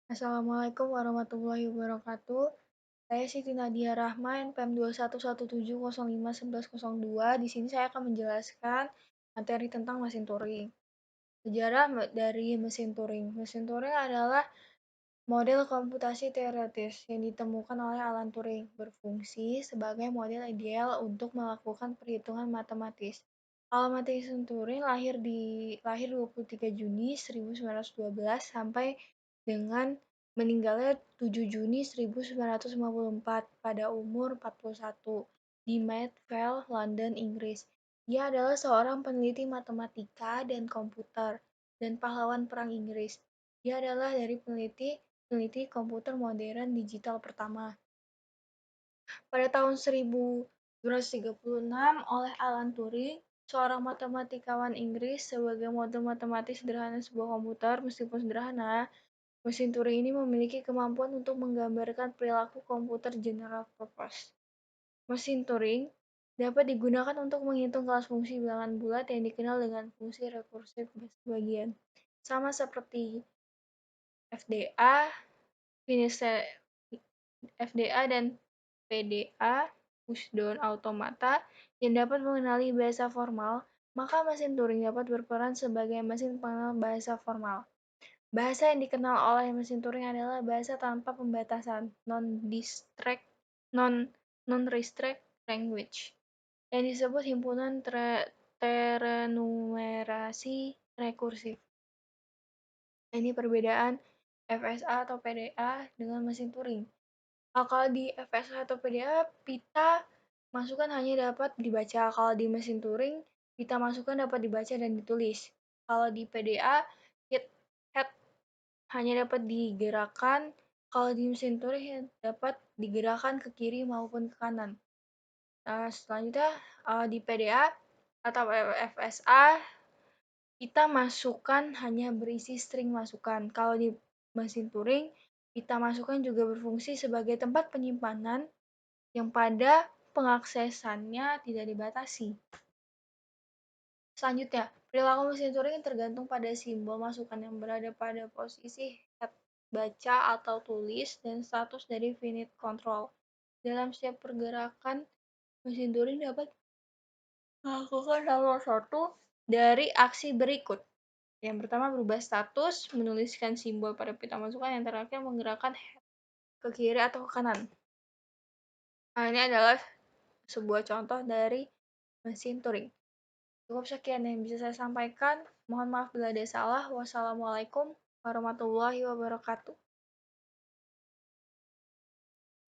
Assalamualaikum warahmatullahi wabarakatuh. Saya Siti Nadia Rahma, NPM 21170511102. Di sini saya akan menjelaskan materi tentang mesin Turing. Sejarah dari mesin Turing. Mesin Turing adalah model komputasi teoritis yang ditemukan oleh Alan Turing, berfungsi sebagai model ideal untuk melakukan perhitungan matematis. Alamat mesin Turing lahir 23 Juni 1912 sampai dengan meninggalnya 7 Juni 1954 pada umur 41 di Mayfield, Vale, London, Inggris. Dia adalah seorang peneliti matematika dan komputer dan pahlawan Perang Inggris. Dia adalah dari peneliti komputer modern digital pertama. Pada tahun 1236 oleh Alan Turing, seorang matematikawan Inggris, sebagai model matematis sederhana sebuah komputer. Meskipun sederhana, mesin Turing ini memiliki kemampuan untuk menggambarkan perilaku komputer general purpose. Mesin Turing dapat digunakan untuk menghitung kelas fungsi bilangan bulat yang dikenal dengan fungsi rekursif bagian. Sama seperti FDA, FDA dan PDA, pushdown automata, yang dapat mengenali bahasa formal, maka mesin Turing dapat berperan sebagai mesin pengenal bahasa formal. Bahasa yang dikenal oleh mesin Turing adalah bahasa tanpa pembatasan, non-restrict language, yang disebut himpunan terenumerasi rekursif. Ini perbedaan FSA atau PDA dengan mesin Turing. Kalau di FSA atau PDA, pita masukan hanya dapat dibaca. Kalau di mesin Turing, pita masukan dapat dibaca dan ditulis. Kalau di PDA, head hanya dapat digerakkan. Kalau di mesin Turing dapat digerakkan ke kiri maupun ke kanan. Selanjutnya di PDA atau FSA, pita masukan hanya berisi string masukan. Kalau di mesin Turing, pita masukan juga berfungsi sebagai tempat penyimpanan yang pada pengaksesannya tidak dibatasi. Selanjutnya, perilaku mesin Turing tergantung pada simbol masukan yang berada pada posisi head baca atau tulis dan status dari finite control. Dalam setiap pergerakan, mesin Turing dapat melakukan salah satu dari aksi berikut. Yang pertama berubah status, menuliskan simbol pada pita masukan, yang terakhir menggerakkan head ke kiri atau ke kanan. Ini adalah sebuah contoh dari mesin Turing. Cukup sekian yang bisa saya sampaikan. Mohon maaf bila ada salah. Wassalamualaikum warahmatullahi wabarakatuh.